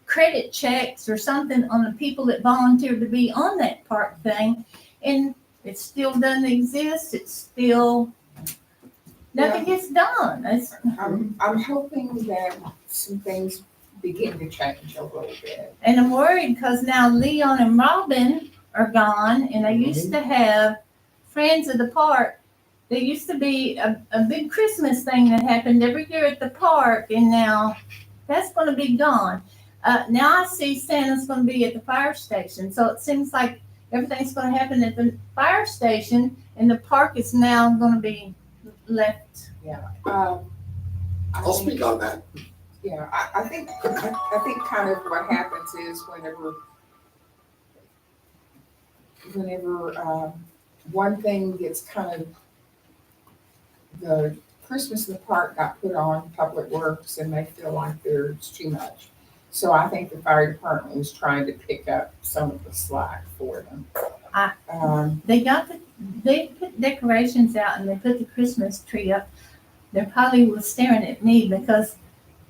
credit checks or something on the people that volunteered to be on that park thing, and it still doesn't exist. It's still nothing gets done. I'm hoping that some things begin to change a little bit. And I'm worried because now Leon and Robin are gone, and they used to have Friends of the Park. There used to be a big Christmas thing that happened every year at the park, and now that's going to be gone. Now I see Santa's going to be at the fire station, so it seems like everything's going to happen at the fire station, and the park is now going to be left. I'll speak on that. Yeah, I think kind of what happens is whenever one thing gets kind of, the Christmas in the park got put on Public Works and they feel like there's too much. So I think the fire department was trying to pick up some of the slack for them. They put decorations out and they put the Christmas tree up. They probably was staring at me because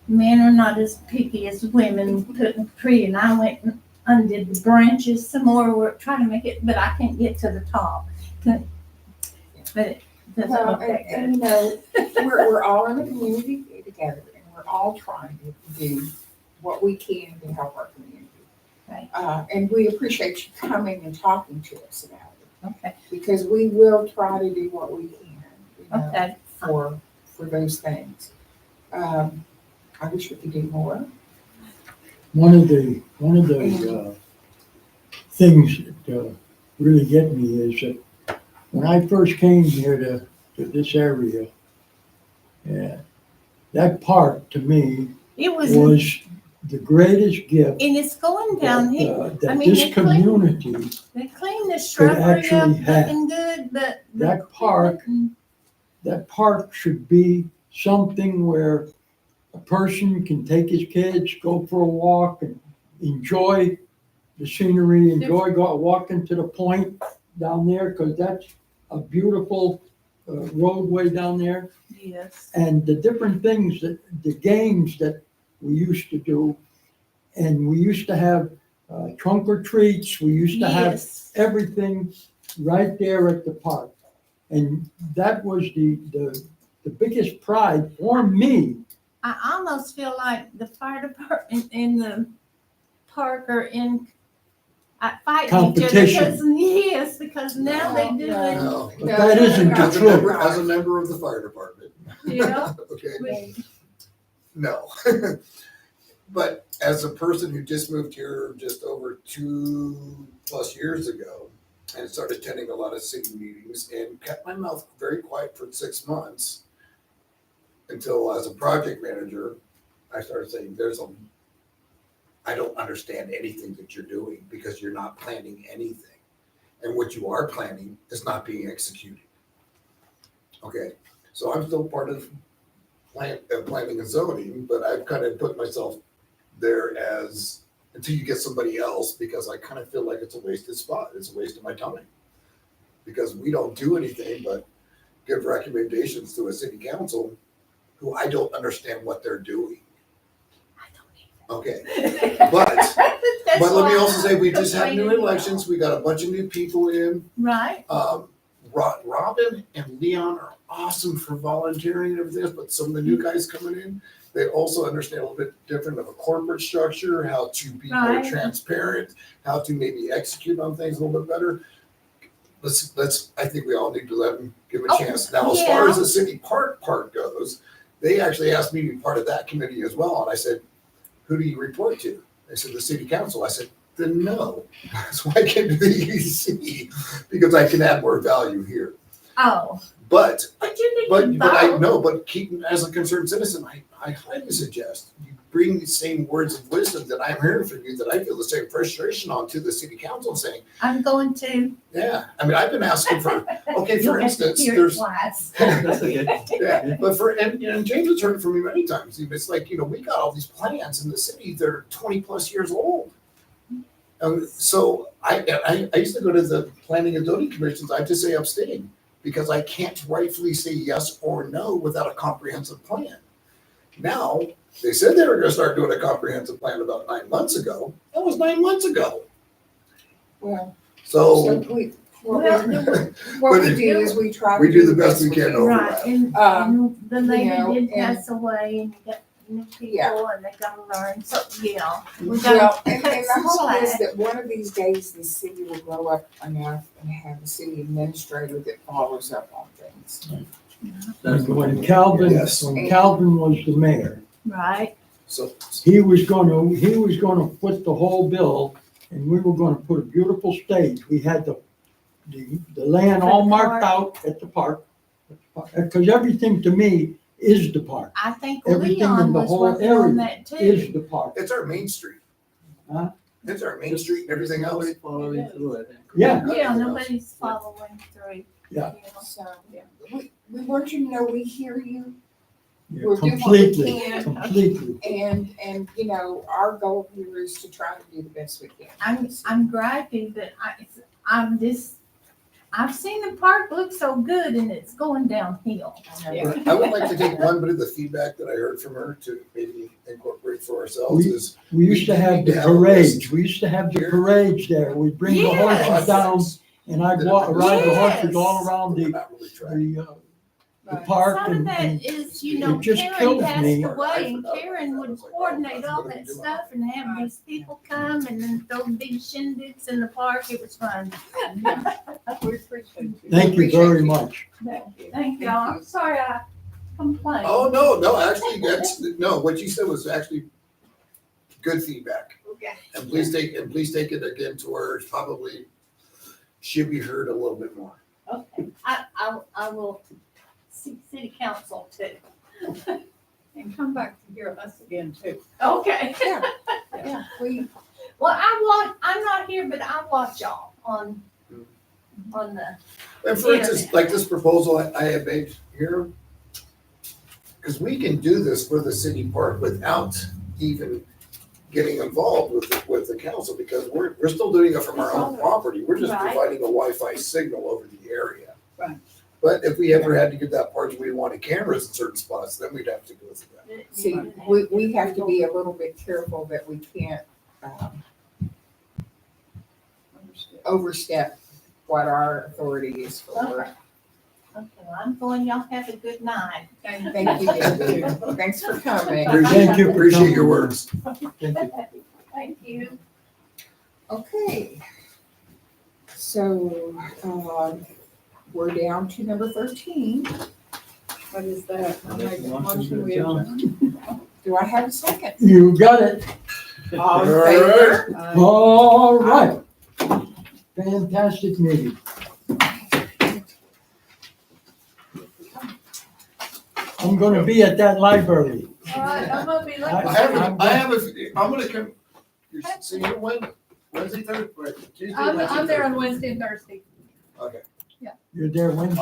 men are not as picky as women putting a tree, and I went and undid the branches some more. We're trying to make it, but I can't get to the top. But it doesn't Well, look that good. and we're all in the community together, and we're all trying to do what we can to help our community. Right. And we appreciate you coming and talking to us about it, Okay, because we will try to do what we can, okay. for those things. I wish we could do more. One of the things that really get me is that when I first came here to this area, that park to me It was, was the greatest gift and it's going down here. that I mean, this community, They cleaned the shrubbery actually up, have. looking good, but That park should be something where a person can take his kids, go for a walk, and enjoy the scenery, enjoy walking to the point down there, because that's a beautiful roadway down there. Yes. And the different things the games that we used to do, and we used to have trunk or treats, we used to have Yes. everything right there at the park. And that was the the biggest pride for me. I almost feel like the fire department in the park are in fighting each other. Competition. Yes, because now they do it. No. But that isn't the As a member, truth. as a member of the fire department. Yeah. Okay, no. But as a person who just moved here just over 2+ years ago and started attending a lot of city meetings and kept my mouth very quiet for 6 months until as a project manager, I started saying, I don't understand anything that you're doing because you're not planning anything. And what you are planning is not being executed. Okay, so I'm still part of planning and zoning, but I've kind of put myself there as until you get somebody else, because I kind of feel like it's a wasted spot. It's a waste of my time. Because we don't do anything but give recommendations to a city council who I don't understand what they're doing. Okay, but let me also say, we just had new elections. We got a bunch of new people in. Right. Robin and Leon are awesome for volunteering and everything else, but some of the new guys coming in, they also understand a little bit different of a corporate structure, how to be more Right. transparent, how to maybe execute on things a little bit better. I think we all need to let them give a chance. Now, as far as the city park part goes, they actually asked me to be part of that committee as well. And I said, who do you report to? They said, the city council. I said, then no. So I came to the EDC because I can add more value here. Oh. But you but keep as a concerned citizen, I highly suggest you bring the same words of wisdom that I'm hearing from you, that I feel the same frustration on to the city council, saying, I'm going to. yeah, I mean, I've been asking for, okay, You'll for have to instance, hear it there's, twice. That's okay. yeah, but and James has heard it from me many times. It's like, we got all these plans in the city that are 20+ years old. So I used to go to the planning and zoning commissions. I just say abstain because I can't rightfully say yes or no without a comprehensive plan. Now, they said they were going to start doing a comprehensive plan about 9 months ago. That was 9 months ago. Well, So what we do is we try to we do the best we can over Right, that. and the lady you know, did and- pass away, and you got new people, Yeah. and they gotta learn, so, we Well, gotta and cut the some hope is slack. that one of these days the city will grow up enough and have a city administrator that follows up on things. That's When Calvin, Yes. when Calvin was the mayor, Right, So he was gonna put the whole bill, and we were gonna put a beautiful stage. We had the land For all the marked park. out at the park. Because everything to me is the park, I think Everything in Leon the was whole working on area that too. is the park. it's our main street. Huh? It's our main street and everything else. Nobody following through, I think. Yeah, Yeah, nobody's following through. Yeah. you know. So, we want you to know we hear you yeah, We're doing what we completely, can. completely. and our goal here is to try to do the best we can. I'm griping, but I've seen the park look so good and it's going downhill. I know. I would like to take one bit of the feedback that I heard from her to maybe incorporate for ourselves is. We used to have the parades, we used to have the parades there. We'd bring the Yes. horses down, and I'd ride the horses all Yes. around We're not really tracking. the park. Some of and- that and is, it just Karen kills passed me. away and Karen would coordinate all that stuff and have these people come and then throw big shindigs in the park. It was fun. We appreciate you. Thank you very much. Thank y'all. I'm sorry I complained. Oh, no, actually, what you said was actually good feedback. Okay. And please take it again to where it's probably should be heard a little bit more. Okay, I will seek city council too. And come back to hear us again too. Okay. Yeah, Well, I'm not here, but I watch y'all on the, And for instance, like this proposal I have made here, because we can do this for the city park without even getting involved with the council, because we're still doing it from our own property. We're just Right. providing a Wi-Fi signal over the area. Right. But if we ever had to get that part, we wanted cameras in certain spots, then we'd have to go through that. see, we have to be a little bit careful that we can't overstep what our authority is for. Okay, well, I'm going, y'all have a good night. Thank you, Debbie. Thanks for coming. Thank you. Appreciate your words. Thank you. Thank you. Okay. So, we're down to number 13. What is that? I'll make a Motion motion to we adjourn. Do I have a second? You got it. All in favor? All right. Fantastic meeting. I'm gonna be at that library. All right, I'm gonna be looking. I'm gonna come, you're seeing it Wednesday, Thursday, Tuesday? I'm there on Wednesday and Thursday. Okay. You're there Wednesday?